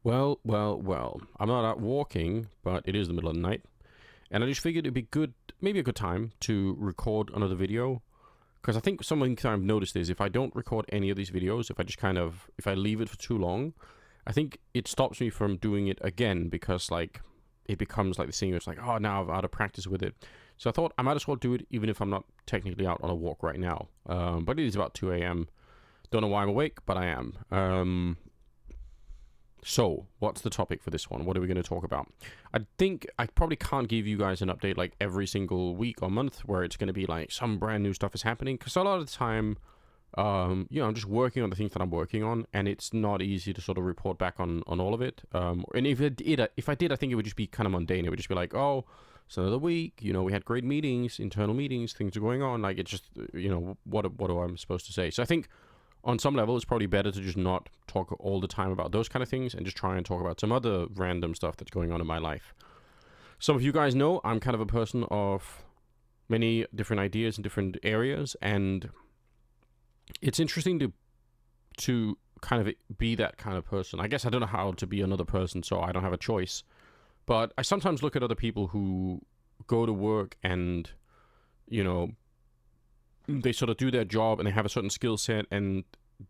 Well. I'm not out walking, but it is the middle of the night. And I just figured it'd be good, maybe a good time to record another video. Because I think something that I've noticed is if I don't record any of these videos, if I leave it for too long, I think it stops me from doing it again because, like, it becomes like the thing. It's like, oh, now I'm out of practice with it. So I thought I might as well do it even if I'm not technically out on a walk right now. But it is about 2 a.m. Don't know why I'm awake, but I am. So, what's the topic for this one? What are we going to talk about? I think I probably can't give you guys an update like every single week or month where it's going to be like some brand new stuff is happening. Because a lot of the time, I'm just working on the things that I'm working on, and it's not easy to sort of report back on all of it. And if I did, I think it would just be kind of mundane. It would just be like, oh, it's another week. We had great meetings, internal meetings, things are going on. Like it's just, what am I supposed to say? So I think on some level, it's probably better to just not talk all the time about those kind of things and just try and talk about some other random stuff that's going on in my life. Some of you guys know I'm kind of a person of many different ideas in different areas, and it's interesting to kind of be that kind of person. I guess I don't know how to be another person, so I don't have a choice. But I sometimes look at other people who go to work and, you know, they sort of do their job and they have a certain skill set, and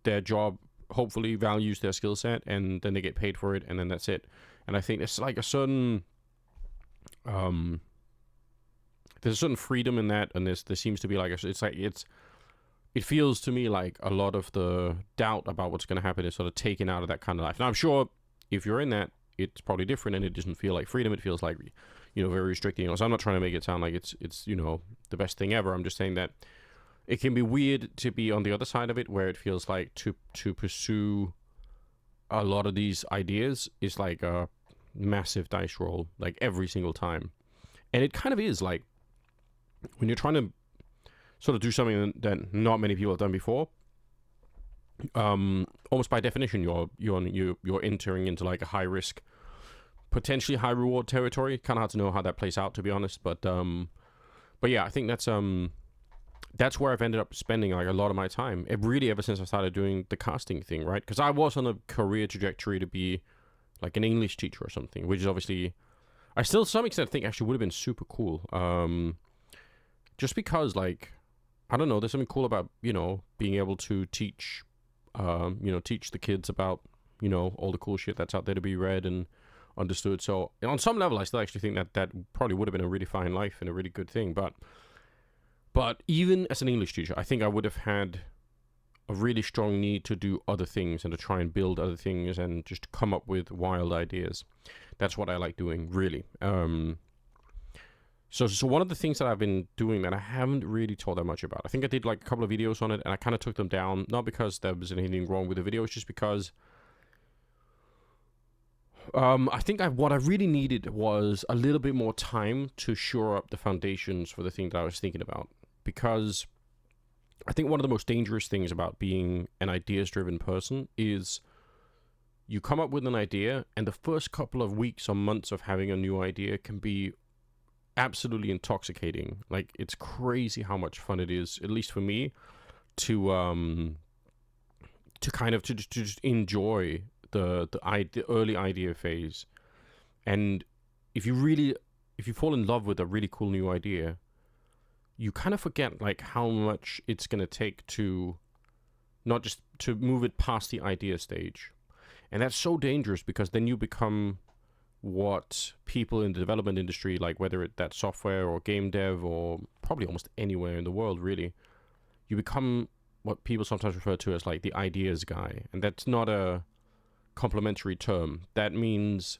their job hopefully values their skill set, and then they get paid for it, and then that's it. And I think there's like a certain there's a certain freedom in that, and there seems to be like it feels to me like a lot of the doubt about what's going to happen is sort of taken out of that kind of life. Now I'm sure if you're in that, it's probably different, and it doesn't feel like freedom. It feels like very restricting. So I'm not trying to make it sound like it's the best thing ever. I'm just saying that it can be weird to be on the other side of it, where it feels like to pursue a lot of these ideas is like a massive dice roll, like every single time. And it kind of is like when you're trying to sort of do something that not many people have done before. Almost by definition, you're entering into like a high risk, potentially high reward territory. Kind of hard to know how that plays out, to be honest. But yeah, I think that's where I've ended up spending like a lot of my time. It really ever since I started doing the casting thing, right? Because I was on a career trajectory to be like an English teacher or something, which is obviously I still to some extent think actually would have been super cool. Just because like I don't know, there's something cool about being able to teach, teach the kids about all the cool shit that's out there to be read and understood. So on some level, I still actually think that probably would have been a really fine life and a really good thing. But even as an English teacher, I think I would have had a really strong need to do other things and to try and build other things and just come up with wild ideas. That's what I like doing, really. So one of the things that I've been doing that I haven't really talked that much about, I think I did like a couple of videos on it, and I kind of took them down, not because there was anything wrong with the video, it's just because I think what I really needed was a little bit more time to shore up the foundations for the thing that I was thinking about. Because I think one of the most dangerous things about being an ideas-driven person is you come up with an idea, and the first couple of weeks or months of having a new idea can be absolutely intoxicating. Like, it's crazy how much fun it is, at least for me, to kind of to just enjoy the early idea phase. And if you fall in love with a really cool new idea, you kind of forget like how much it's going to take to not just to move it past the idea stage. And that's so dangerous, because then you become what people in the development industry, like whether that's software or game dev or probably almost anywhere in the world really, you become what people sometimes refer to as like the ideas guy. And that's not a complimentary term. That means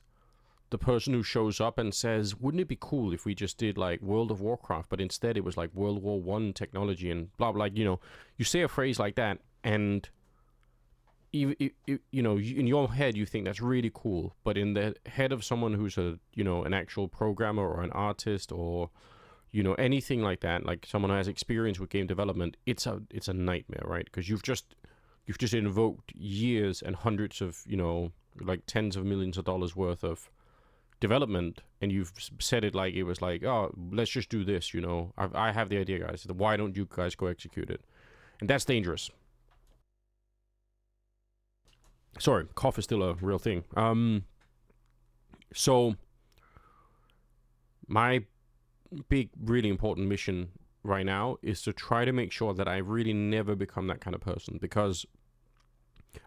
the person who shows up and says, wouldn't it be cool if we just did like World of Warcraft, but instead it was like World War One technology and blah blah. You say a phrase like that, and in your head you think that's really cool, but in the head of someone who's an actual programmer or an artist or anything like that, like someone who has experience with game development, it's a nightmare, right? Because you've just invoked years and hundreds of like tens of millions of dollars worth of development, and you've said it like it was like, oh, let's just do this. I have the idea, guys. Why don't you guys go execute it? And that's dangerous. Sorry, cough is still a real thing. So my big, really important mission right now is to try to make sure that I really never become that kind of person, because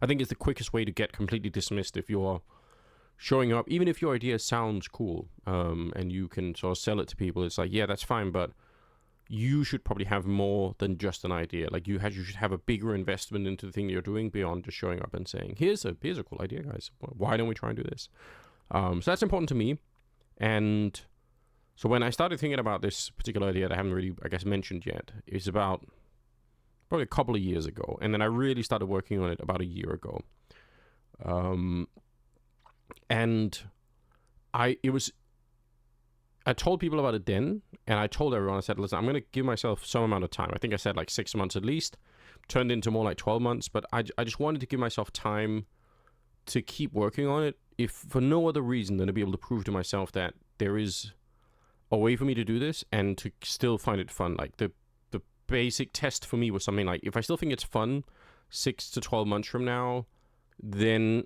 I think it's the quickest way to get completely dismissed if you're showing up, even if your idea sounds cool, and you can sort of sell it to people. It's like, yeah, that's fine, but you should probably have more than just an idea. Like you should have a bigger investment into the thing that you're doing beyond just showing up and saying, here's a cool idea, guys. Why don't we try and do this? So that's important to me. And so when I started thinking about this particular idea that I haven't really, I guess, mentioned yet, it's about probably a couple of years ago. And then I really started working on it about a year ago. And I told people about it then, and I told everyone, I said, listen, I'm going to give myself some amount of time. I think I said like 6 months at least, turned into more like 12 months, but I just wanted to give myself time to keep working on it, if for no other reason than to be able to prove to myself that there is a way for me to do this and to still find it fun. Like the basic test for me was something like, if I still think it's fun 6 to 12 months from now, then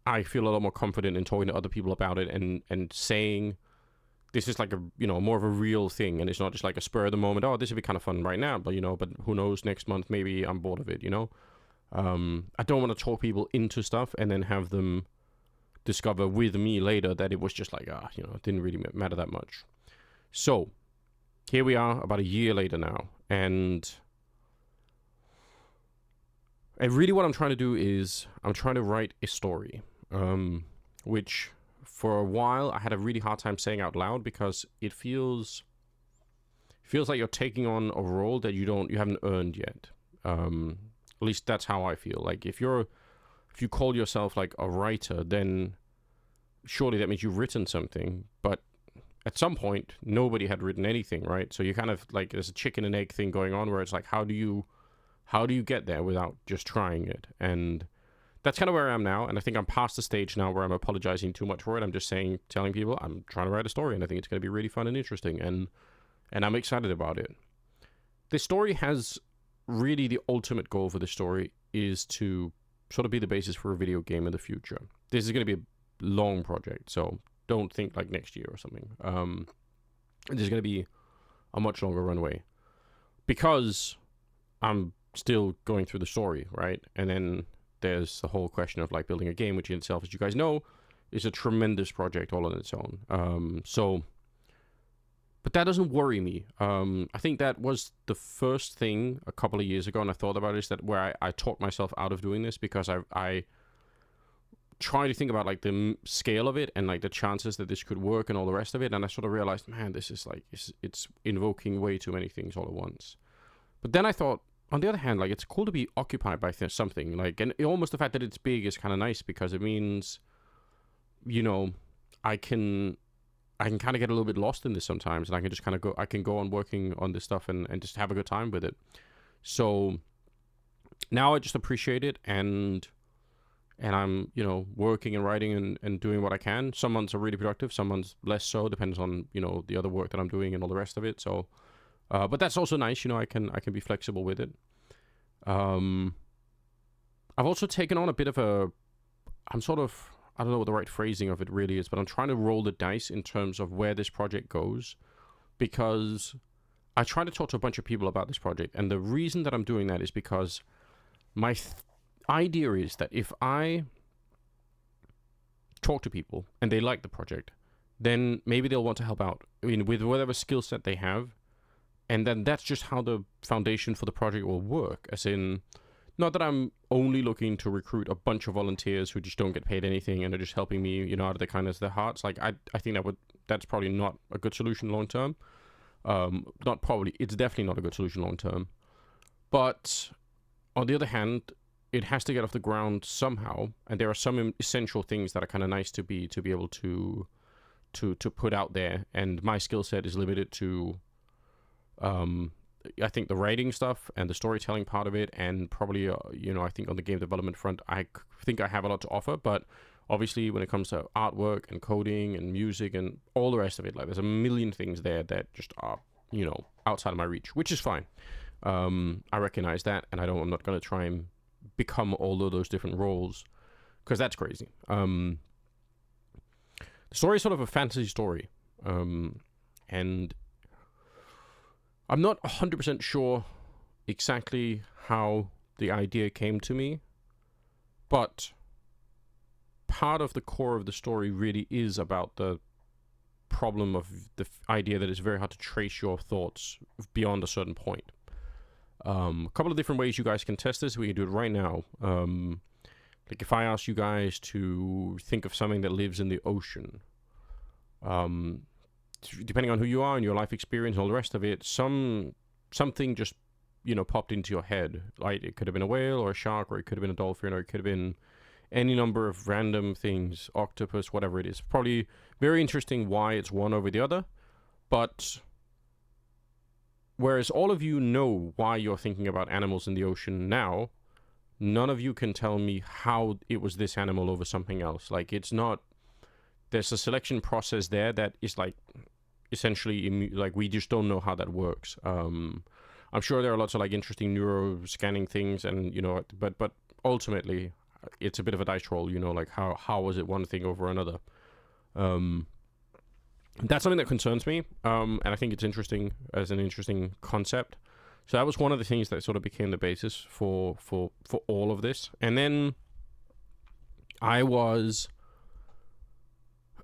I feel a lot more confident in talking to other people about it and saying, this is like a, more of a real thing, and it's not just like a spur of the moment, oh, this would be kind of fun right now, but but who knows, next month maybe I'm bored of it. I don't want to talk people into stuff and then have them discover with me later that it was just like, it didn't really matter that much. So here we are about a year later now, and really what I'm trying to do is I'm trying to write a story, which for a while I had a really hard time saying out loud, because it feels like you're taking on a role that you haven't earned yet. At least that's how I feel. Like if you call yourself like a writer, then surely that means you've written something, but at some point nobody had written anything, right? So you kind of like, there's a chicken and egg thing going on where it's like, how do you get there without just trying it? And that's kind of where I am now, and I think I'm past the stage now where I'm apologizing too much for it. I'm just telling people I'm trying to write a story, and I think it's going to be really fun and interesting, and I'm excited about it. This story has really, the ultimate goal for the story is to sort of be the basis for a video game in the future. This is going to be a long project, so don't think like next year or something. There's going to be a much longer runway, because I'm still going through the story, right? And then there's the whole question of like building a game, which in itself, as you guys know, is a tremendous project all on its own. But that doesn't worry me. I think that was the first thing a couple of years ago, and I thought about it, is that where I talked myself out of doing this, because I try to think about like the scale of it and like the chances that this could work and all the rest of it, and I sort of realized, man, this is like, it's invoking way too many things all at once. But then I thought, on the other hand, like, it's cool to be occupied by something, like, and almost the fact that it's big is kind of nice, because it means, I can kind of get a little bit lost in this sometimes, and I can just kind of go on working on this stuff and just have a good time with it. So now I just appreciate it, and I'm, working and writing and doing what I can. Some months are really productive, some months less so, depends on, the other work that I'm doing and all the rest of it. So, but that's also nice, I can be flexible with it. I've also taken on a bit of I don't know what the right phrasing of it really is, but I'm trying to roll the dice in terms of where this project goes, because I try to talk to a bunch of people about this project, and the reason that I'm doing that is because my idea is that if I talk to people and they like the project, then maybe they'll want to help out, with whatever skill set they have. And then that's just how the foundation for the project will work. As in, not that I'm only looking to recruit a bunch of volunteers who just don't get paid anything and are just helping me, out of the kindness of their hearts. Like, I think that's probably not a good solution long term. It's definitely not a good solution long term. But on the other hand, it has to get off the ground somehow, and there are some essential things that are kind of nice to be able to put out there. And my skill set is limited to, I think, the writing stuff and the storytelling part of it, and probably, I think on the game development front, I think I have a lot to offer. But obviously, when it comes to artwork and coding and music and all the rest of it, like, there's a million things there that just are, outside of my reach, which is fine. I recognize that, and I'm not going to try and become all of those different roles. because that's crazy. The story is sort of a fantasy story, and I'm not 100% sure exactly how the idea came to me, but part of the core of the story really is about the problem of the idea that it's very hard to trace your thoughts beyond a certain point. A couple of different ways you guys can test this. We can do it right now. Like if I ask you guys to think of something that lives in the ocean, depending on who you are and your life experience and all the rest of it, something just, popped into your head. Like it could have been a whale or a shark, or it could have been a dolphin, or it could have been any number of random things, octopus, whatever it is. Probably very interesting why it's one over the other, but whereas all of you know why you're thinking about animals in the ocean now, none of you can tell me how it was this animal over something else. Like it's not, there's a selection process there that is like essentially like we just don't know how that works. I'm sure there are lots of like interesting neuro scanning things, and but ultimately it's a bit of a dice roll. Like how was it one thing over another? That's something that concerns me, and I think it's interesting as an interesting concept. So that was one of the things that sort of became the basis for all of this. And then I was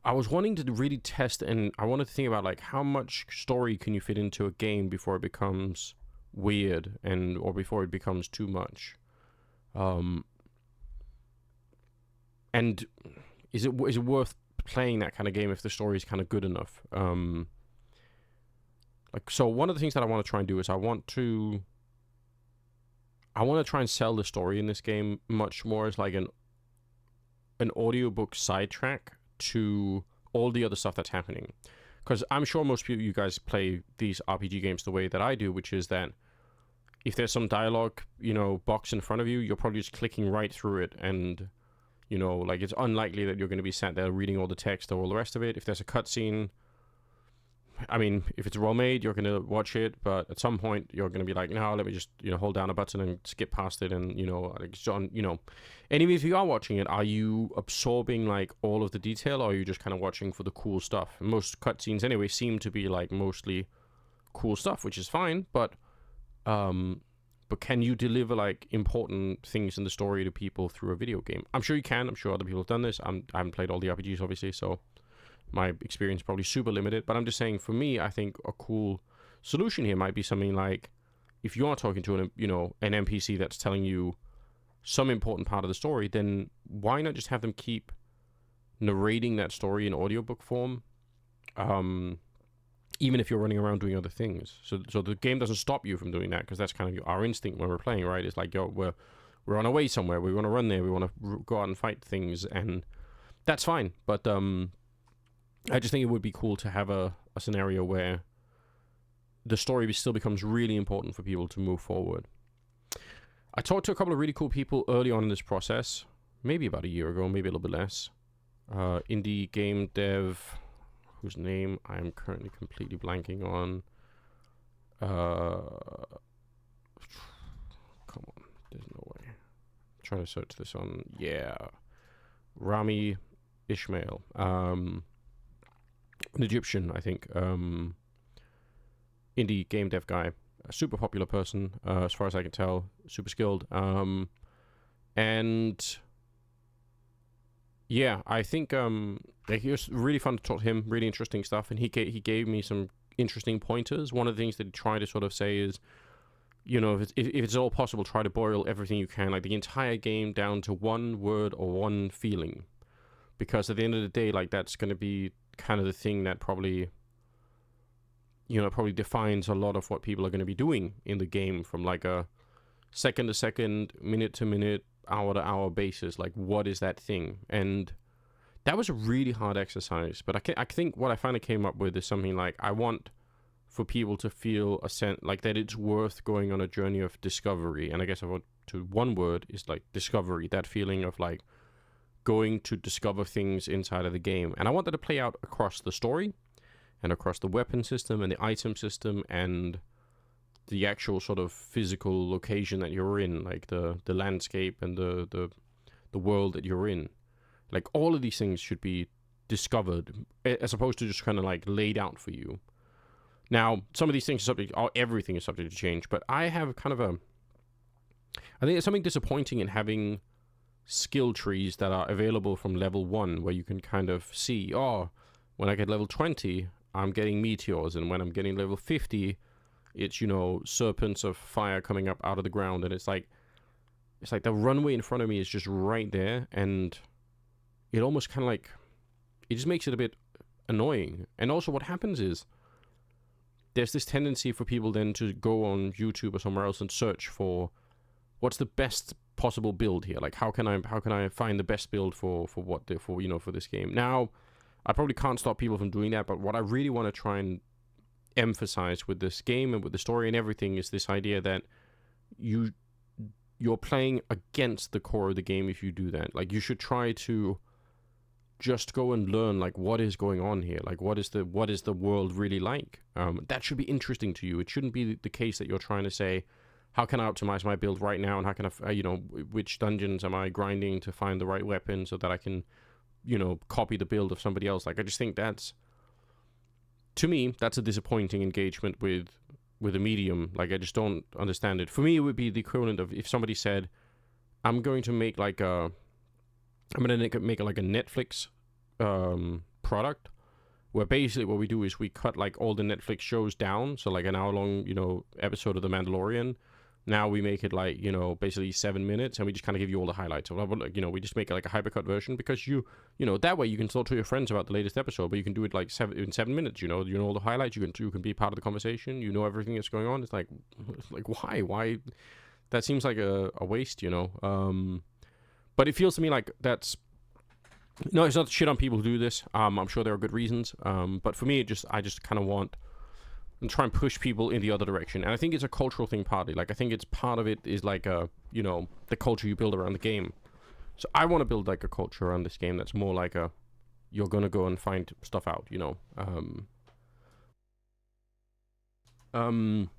wanting to really test, and I wanted to think about like how much story can you fit into a game before it becomes weird or before it becomes too much. And is it worth playing that kind of game if the story is kind of good enough? So one of the things that I want to try and do is I want to try and sell the story in this game much more as like an audiobook sidetrack to all the other stuff that's happening. Because I'm sure most of you guys play these RPG games the way that I do, which is that if there's some dialogue, box in front of you, you're probably just clicking right through it, and like it's unlikely that you're going to be sat there reading all the text or all the rest of it. If there's a cutscene, I mean, if it's well made, you're going to watch it, but at some point you're going to be like, no, let me just, hold down a button and skip past it. And, anyway, if you are watching it, are you absorbing like all of the detail, or are you just kind of watching for the cool stuff? Most cutscenes anyway seem to be like mostly cool stuff, which is fine, but can you deliver like important things in the story to people through a video game? I'm sure you can. I'm sure other people have done this. I haven't played all the RPGs, obviously, so my experience is probably super limited. But I'm just saying, for me, I think a cool solution here might be something like, if you are talking to an NPC that's telling you some important part of the story, then why not just have them keep narrating that story in audiobook form? Even if you're running around doing other things. So the game doesn't stop you from doing that, because that's kind of our instinct when we're playing, right? It's like, we're on our way somewhere. We want to run there. We want to go out and fight things, and that's fine. But I just think it would be cool to have a scenario where the story still becomes really important for people to move forward. I talked to a couple of really cool people early on in this process, maybe about a year ago, maybe a little bit less. Indie game dev, whose name I'm currently completely blanking on. Come on, there's no way. I'm trying to search this on, Rami Ismail. An Egyptian, I think. Indie game dev guy. A super popular person, as far as I can tell. Super skilled. And yeah, I think it was really fun to talk to him. Really interesting stuff, and he gave me some interesting pointers. One of the things that he tried to sort of say is, if it's all possible, try to boil everything you can, like the entire game, down to one word or one feeling, because at the end of the day, like that's going to be kind of the thing that probably defines a lot of what people are going to be doing in the game, from like a second to second, minute to minute, hour to hour basis. Like, what is that thing? And that was a really hard exercise, but I think what I finally came up with is something like, I want for people to feel a sense like that it's worth going on a journey of discovery. And I guess I want to, one word is like discovery, that feeling of like going to discover things inside of the game. And I want that to play out across the story and across the weapon system and the item system and the actual sort of physical location that you're in, like the landscape and the the world that you're in. Like, all of these things should be discovered as opposed to just kind of like laid out for you. Now, some of these things are subject, everything is subject to change, but I have kind of I think there's something disappointing in having skill trees that are available from level 1, where you can kind of see, oh, when I get level 20, I'm getting meteors, and when I'm getting level 50, it's, you know, serpents of fire coming up out of the ground, and it's like the runway in front of me is just right there, and it almost kind of like, it just makes it a bit annoying. And also what happens is, there's this tendency for people then to go on YouTube or somewhere else and search for what's the best possible build here. Like, how can I find the best build for this game? Now, I probably can't stop people from doing that, but what I really want to try and emphasize with this game and with the story and everything is this idea that you're playing against the core of the game if you do that. Like, you should try to just go and learn, like, what is going on here, like what is the world really like. That should be interesting to you. It shouldn't be the case that you're trying to say, how can I optimize my build right now, and how can I which dungeons am I grinding to find the right weapon so that I can, you know, copy the build of somebody else. Like, I just think that's, to me, that's a disappointing engagement with a medium. Like, I just don't understand it. For me, it would be the equivalent of if somebody said, I'm going to make like a Netflix product, where basically what we do is we cut like all the Netflix shows down, so like an hour-long, you know, episode of The Mandalorian. Now we make it like, you know, basically 7 minutes, and we just kind of give you all the highlights. You know, we just make it like a hypercut version, because you know, that way you can talk to your friends about the latest episode, but you can do it like in 7 minutes. You know all the highlights. You can be part of the conversation. You know everything that's going on. It's like why? That seems like a waste, you know. But it feels to me like that's, no, it's not shit on people who do this. I'm sure there are good reasons. But for me, I just kind of want and try and push people in the other direction. And I think it's a cultural thing partly. Like, I think it's part of it is like you know, the culture you build around the game. So I want to build like a culture around this game that's more like you're going to go and find stuff out, you know.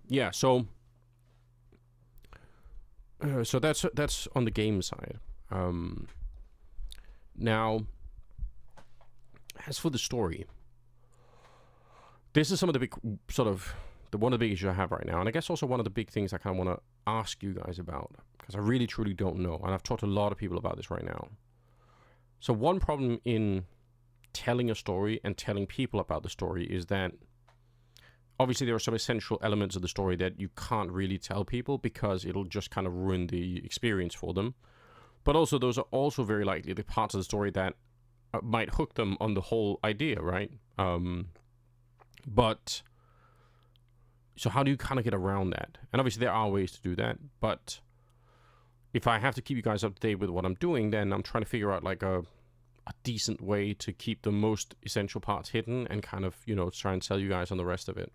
Yeah, so that's on the game side. Now, as for the story, this is some of the big, one of the big issues I have right now, and I guess also one of the big things I kind of want to ask you guys about, because I really truly don't know, and I've talked to a lot of people about this right now. So one problem in telling a story and telling people about the story is that obviously there are some essential elements of the story that you can't really tell people because it'll just kind of ruin the experience for them. But also those are also very likely the parts of the story that might hook them on the whole idea, right? But so how do you kind of get around that? And obviously there are ways to do that, but if I have to keep you guys up to date with what I'm doing, then I'm trying to figure out like a decent way to keep the most essential parts hidden and kind of, you know, try and sell you guys on the rest of it.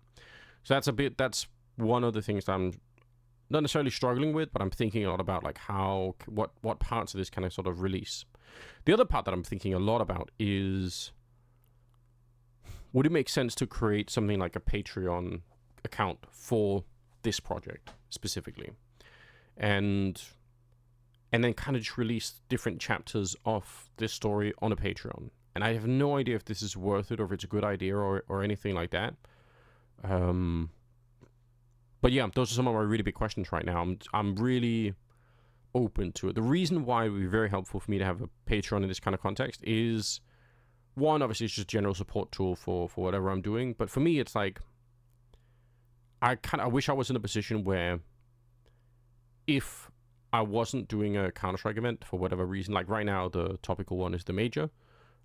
So that's one of the things that I'm not necessarily struggling with, but I'm thinking a lot about like what parts of this can I sort of release. The other part that I'm thinking a lot about is, would it make sense to create something like a Patreon account for this project specifically? And then kind of just release different chapters of this story on a Patreon. And I have no idea if this is worth it or if it's a good idea or anything like that. But yeah, those are some of my really big questions right now. I'm really open to it. The reason why it would be very helpful for me to have a Patreon in this kind of context is, one, obviously it's just a general support tool for whatever I'm doing. But for me, it's like, I wish I was in a position where if I wasn't doing a Counter-Strike event for whatever reason, like right now the topical one is the Major,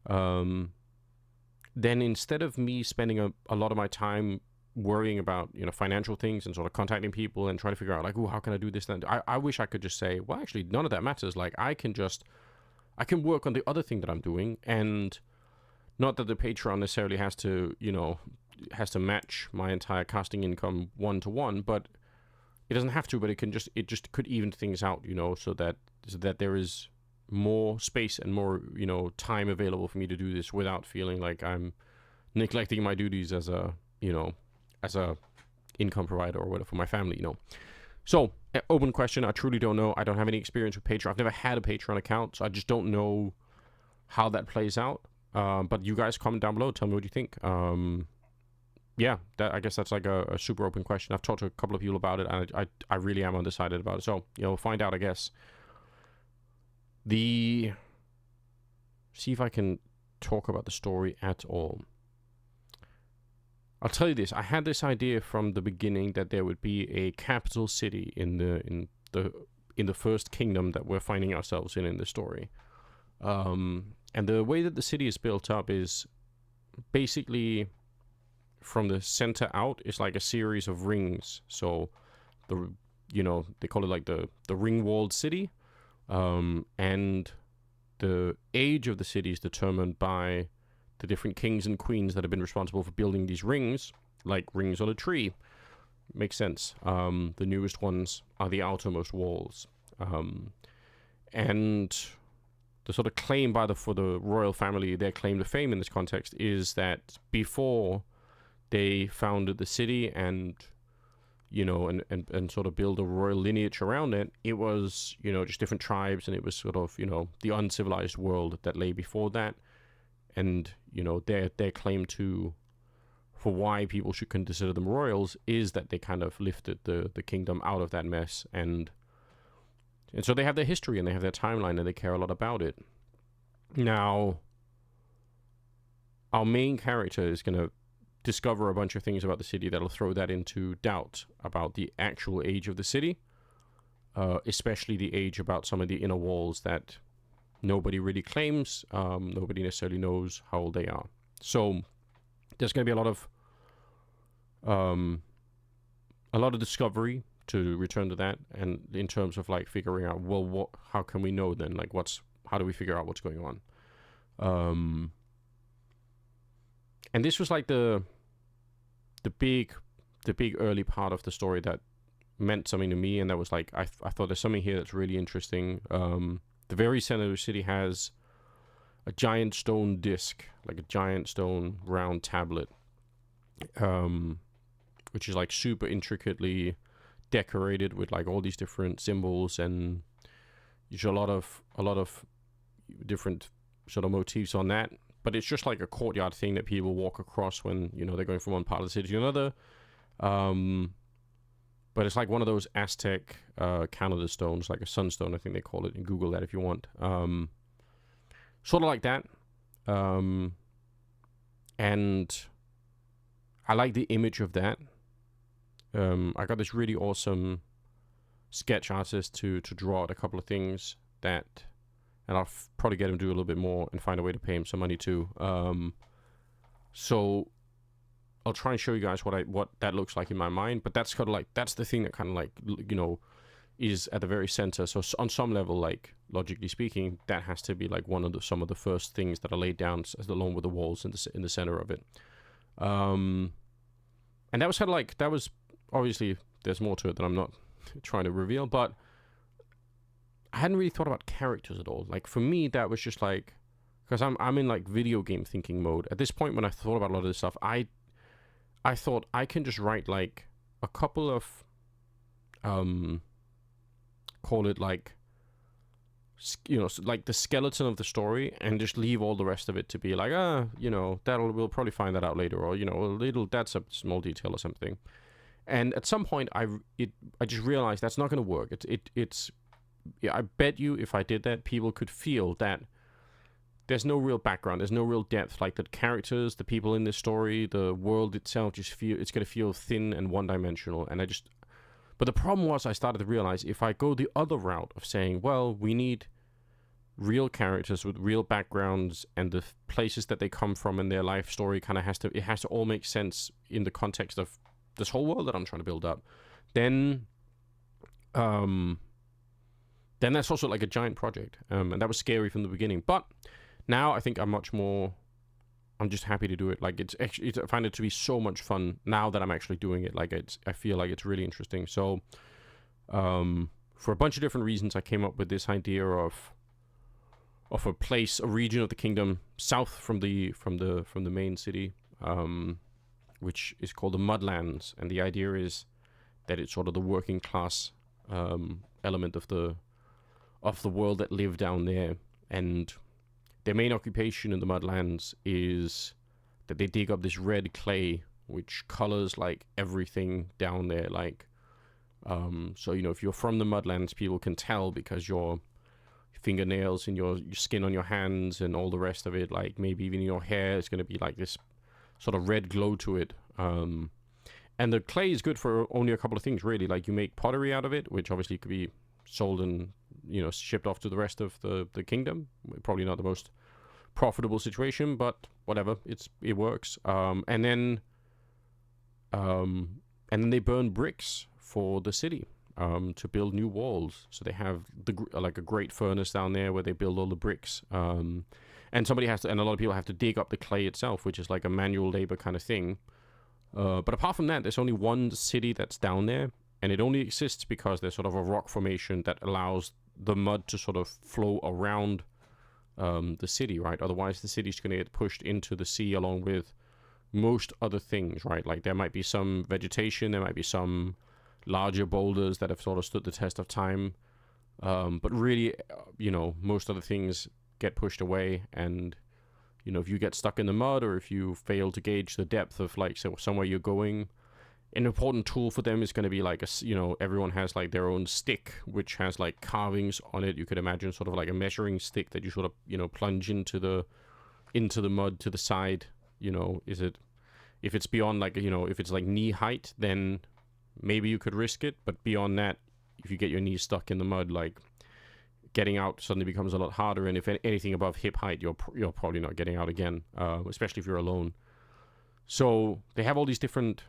then instead of me spending a lot of my time worrying about, you know, financial things and sort of contacting people and trying to figure out like, oh, how can I do this then? I wish I could just say, well, actually, none of that matters. Like, I can work on the other thing that I'm doing, and not that the Patreon necessarily has to match my entire casting income 1-to-1, but it doesn't have to, but it just could even things out, you know, so that there is more space and more, you know, time available for me to do this without feeling like I'm neglecting my duties as a income provider or whatever for my family, you know. So, open question. I truly don't know. I don't have any experience with Patreon. I've never had a Patreon account, so I just don't know how that plays out. But you guys comment down below. Tell me what you think. Yeah, I guess that's like a super open question. I've talked to a couple of people about it, and I really am undecided about it. So, we'll find out, I guess. See if I can talk about the story at all. I'll tell you this. I had this idea from the beginning that there would be a capital city in the first kingdom that we're finding ourselves in the story. And the way that the city is built up is basically from the center out is like a series of rings. So they call it like the ring-walled city. And the age of the city is determined by the different kings and queens that have been responsible for building these rings, like rings on a tree. Makes sense. The newest ones are the outermost walls. And the sort of claim for the royal family, their claim to fame in this context is that before they founded the city and sort of build a royal lineage around it, it was, just different tribes, and it was sort of, the uncivilized world that lay before that. And, their claim for why people should consider them royals is that they kind of lifted the kingdom out of that mess. And so they have their history and they have their timeline and they care a lot about it. Now, our main character is going to discover a bunch of things about the city that'll throw that into doubt about the actual age of the city, especially the age about some of the inner walls that nobody really claims. Nobody necessarily knows how old they are. So there's going to be a lot of discovery to return to that, and in terms of like figuring out, well, how can we know then? Like, how do we figure out what's going on? And this was like the big early part of the story that meant something to me, and that was like I thought there's something here that's really interesting. The very center of the city has a giant stone disc, like a giant stone round tablet, which is like super intricately decorated with like all these different symbols, and there's a lot of different sort of motifs on that. But it's just like a courtyard thing that people walk across when, they're going from one part of the city to another. But it's like one of those Aztec Canada stones, like a sunstone, I think they call it. And Google that if you want. Sort of like that. And I like the image of that. I got this really awesome sketch artist to draw out a couple of things that... And I'll probably get him to do a little bit more and find a way to pay him some money too. So I'll try and show you guys what that looks like in my mind. But that's kind of like, that's the thing that kind of like, is at the very center. So on some level, like logically speaking, that has to be like some of the first things that are laid down along with the walls in the center of it. And that was kind of like, that was obviously, there's more to it that I'm not trying to reveal, but I hadn't really thought about characters at all. Like, for me, that was just like, because I'm in like video game thinking mode. At this point, when I thought about a lot of this stuff, I thought I can just write like a couple of, call it like, like the skeleton of the story, and just leave all the rest of it to be like, we'll probably find that out later, or, that's a small detail or something. And at some point, I just realized that's not going to work. I bet you if I did that, people could feel that there's no real background, there's no real depth. Like the characters, the people in this story, the world itself, it's going to feel thin and one-dimensional. But the problem was, I started to realize if I go the other route of saying, well, we need real characters with real backgrounds, and the places that they come from and their life story kind of has to all make sense in the context of this whole world that I'm trying to build up, then that's also like a giant project. And that was scary from the beginning. But now I think I'm just happy to do it. Like I find it to be so much fun now that I'm actually doing it. Like I feel like it's really interesting. So for a bunch of different reasons, I came up with this idea of a region of the kingdom south from the main city, which is called the Mudlands. And the idea is that it's sort of the working class element of the world that live down there, and their main occupation in the Mudlands is that they dig up this red clay which colors like everything down there, like so if you're from the Mudlands, people can tell because your fingernails and your skin on your hands and all the rest of it, like maybe even your hair, is going to be like this sort of red glow to it. And the clay is good for only a couple of things, really. Like, you make pottery out of it, which obviously could be sold and shipped off to the rest of the kingdom. Probably not the most profitable situation, but whatever, it works. And then they burn bricks for the city to build new walls. So they have like a great furnace down there where they build all the bricks. And a lot of people have to dig up the clay itself, which is like a manual labor kind of thing. But apart from that, there's only one city that's down there, and it only exists because there's sort of a rock formation that allows the mud to sort of flow around the city, right? Otherwise, the city's going to get pushed into the sea along with most other things, right? Like, there might be some vegetation, there might be some larger boulders that have sort of stood the test of time, but really, most other things get pushed away. And if you get stuck in the mud, or if you fail to gauge the depth of, like, somewhere you're going, an important tool for them is going to be like everyone has like their own stick, which has like carvings on it. You could imagine sort of like a measuring stick that you sort of plunge into the mud to the side. If it's beyond, like, if it's like knee height, then maybe you could risk it. But beyond that, if you get your knees stuck in the mud, like, getting out suddenly becomes a lot harder. And if anything above hip height, you're probably not getting out again, especially if you're alone. So they have all these different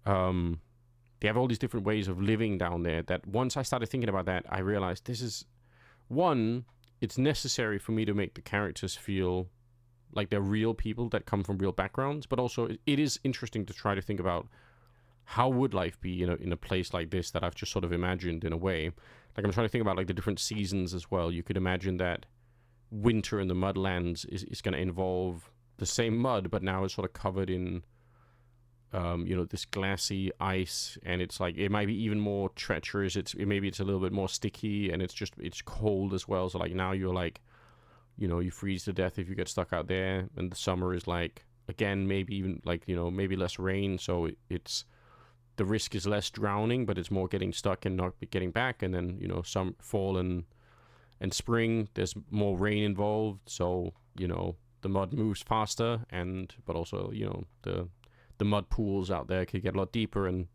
ways of living down there, that once I started thinking about that, I realized it's necessary for me to make the characters feel like they're real people that come from real backgrounds, but also it is interesting to try to think about how would life be in a place like this that I've just sort of imagined in a way. Like, I'm trying to think about like the different seasons as well. You could imagine that winter in the Mudlands is going to involve the same mud, but now it's sort of covered in this glassy ice, and it's like, it might be even more treacherous. Maybe it's a little bit more sticky, and it's cold as well. So like, now you're like, you freeze to death if you get stuck out there. And the summer is like, again, maybe even like, maybe less rain. So it's the risk is less drowning, but it's more getting stuck and not getting back. And then some fall and spring, there's more rain involved. So the mud moves faster, but also the mud pools out there could get a lot deeper, and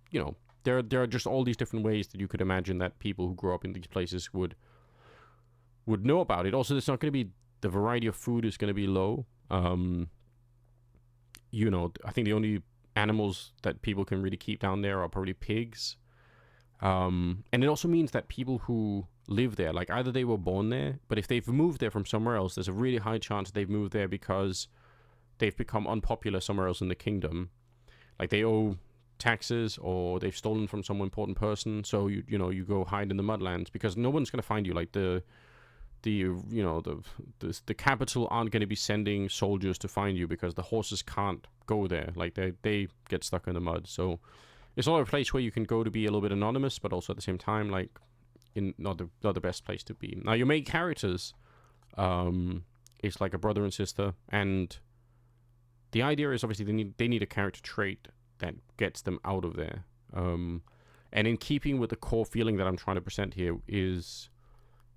there are just all these different ways that you could imagine that people who grow up in these places would know about it. Also, it's not going to be, the variety of food is going to be low. I think the only animals that people can really keep down there are probably pigs. And it also means that people who live there, like, either they were born there, but if they've moved there from somewhere else, there's a really high chance they've moved there because they've become unpopular somewhere else in the kingdom. Like, they owe taxes, or they've stolen from some important person, so you go hide in the Mudlands because no one's going to find you. Like, the capital aren't going to be sending soldiers to find you because the horses can't go there. Like, they get stuck in the mud. So it's not a place where you can go to be a little bit anonymous, but also at the same time, like, not the best place to be. Now, your main characters is like a brother and sister, and the idea is obviously they need a character trait that gets them out of there. And in keeping with the core feeling that I'm trying to present here is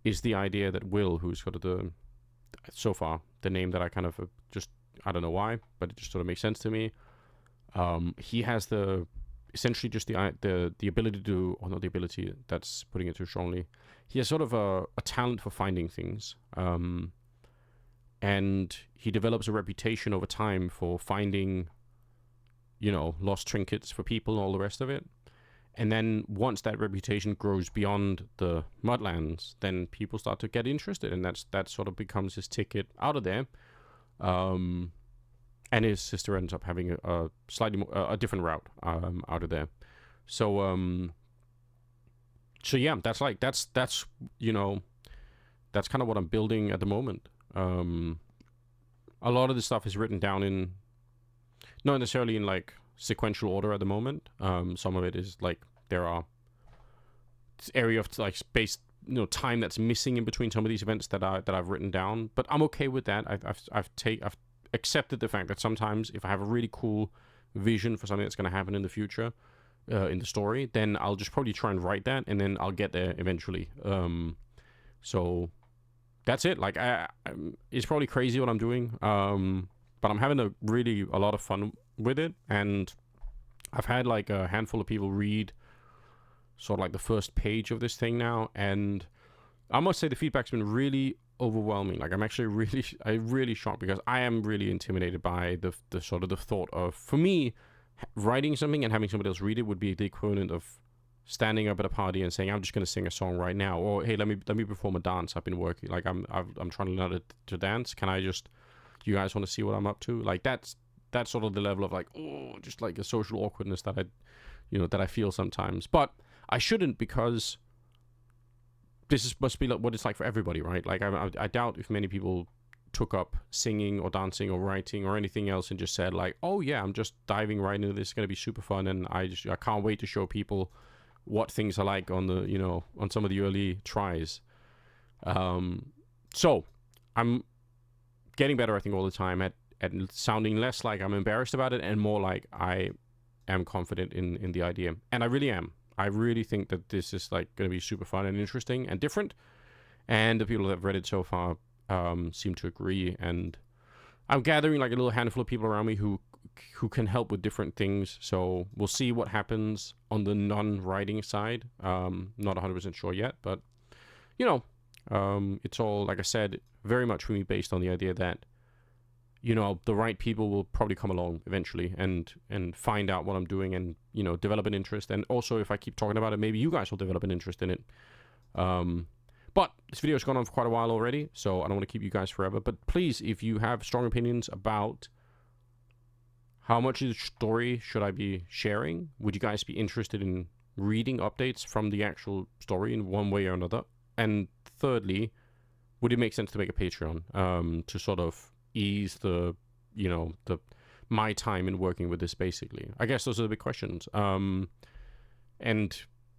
the idea that Will, who's sort of so far the name that I kind of I don't know why, but it just sort of makes sense to me. He has essentially just the ability to, or not the ability, that's putting it too strongly. He has sort of a talent for finding things. And he develops a reputation over time for finding, lost trinkets for people and all the rest of it. And then once that reputation grows beyond the Mudlands, then people start to get interested, and that sort of becomes his ticket out of there. And his sister ends up having a slightly more, a different route out of there. So yeah, that's kind of what I'm building at the moment. A lot of this stuff is written down in, not necessarily in like sequential order at the moment. Some of it is like there are area of like space, time that's missing in between some of these events that I've written down. But I'm okay with that. I've accepted the fact that sometimes if I have a really cool vision for something that's going to happen in the future, in the story, then I'll just probably try and write that, and then I'll get there eventually. So that's it. Like, it's probably crazy what I'm doing, but I'm having a lot of fun with it, and I've had like a handful of people read sort of like the first page of this thing now, and I must say the feedback's been really overwhelming. Like, I'm actually really shocked, because I am really intimidated by the sort of the thought of, for me, writing something and having somebody else read it would be the equivalent of standing up at a party and saying, I'm just going to sing a song right now, or hey, let me perform a dance I've been working, like I'm trying to learn how to dance, can I just, you guys want to see what I'm up to? Like, that's sort of the level of like, just like a social awkwardness that I feel sometimes. But I shouldn't, because must be like what it's like for everybody, right? Like, I doubt if many people took up singing or dancing or writing or anything else and just said like, oh yeah, I'm just diving right into this, it's going to be super fun, and I can't wait to show people what things are like on the, on some of the early tries. So I'm getting better, I think, all the time at sounding less like I'm embarrassed about it and more like I am confident in the idea. And I really am. I really think that this is like going to be super fun and interesting and different. And the people that have read it so far seem to agree. And I'm gathering like a little handful of people around me who can help with different things. So we'll see what happens on the non-writing side. Not 100% sure yet, but it's all, like I said, very much for me based on the idea that the right people will probably come along eventually and find out what I'm doing and, develop an interest. And also, if I keep talking about it, maybe you guys will develop an interest in it. But this video has gone on for quite a while already, so I don't want to keep you guys forever. But please, if you have strong opinions about how much of the story should I be sharing, would you guys be interested in reading updates from the actual story in one way or another? And thirdly, would it make sense to make a Patreon to sort of ease the my time in working with this, basically? I guess those are the big questions. And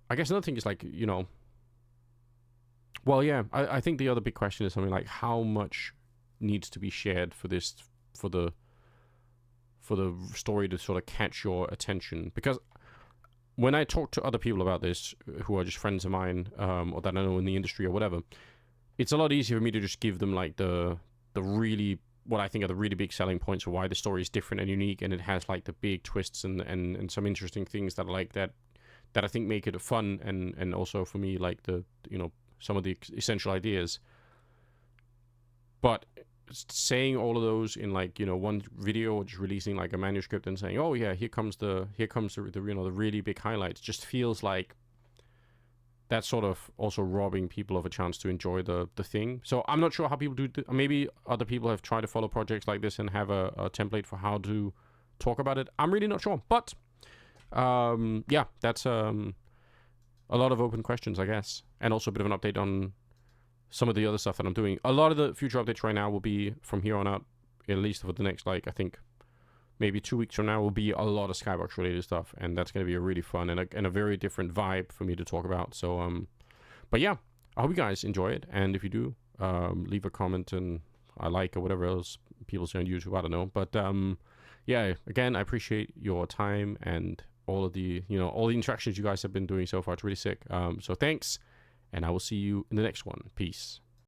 I guess another thing is like, well, yeah, I think the other big question is something like how much needs to be shared for the story to sort of catch your attention. Because when I talk to other people about this who are just friends of mine, or that I know in the industry or whatever, it's a lot easier for me to just give them like the really, what I think are the really big selling points of why the story is different and unique, and it has like the big twists and some interesting things that are like that I think make it fun, and also for me like the some of the essential ideas. But saying all of those in like one video, or just releasing like a manuscript and saying, oh yeah, here comes the the really big highlights, just feels like that's sort of also robbing people of a chance to enjoy the thing. So I'm not sure how people do maybe other people have tried to follow projects like this and have a template for how to talk about it. I'm really not sure. But yeah, that's a lot of open questions, I guess. And also a bit of an update on some of the other stuff that I'm doing. A lot of the future updates right now will be from here on out, at least for the next, like, I think maybe 2 weeks from now, will be a lot of Skybox related stuff, and that's going to be a really fun and a very different vibe for me to talk about. So but yeah, I hope you guys enjoy it, and if you do, leave a comment and I like or whatever else people say on YouTube, I don't know. But yeah, again, I appreciate your time and all of the all the interactions you guys have been doing so far. It's really sick. So thanks, and I will see you in the next one. Peace.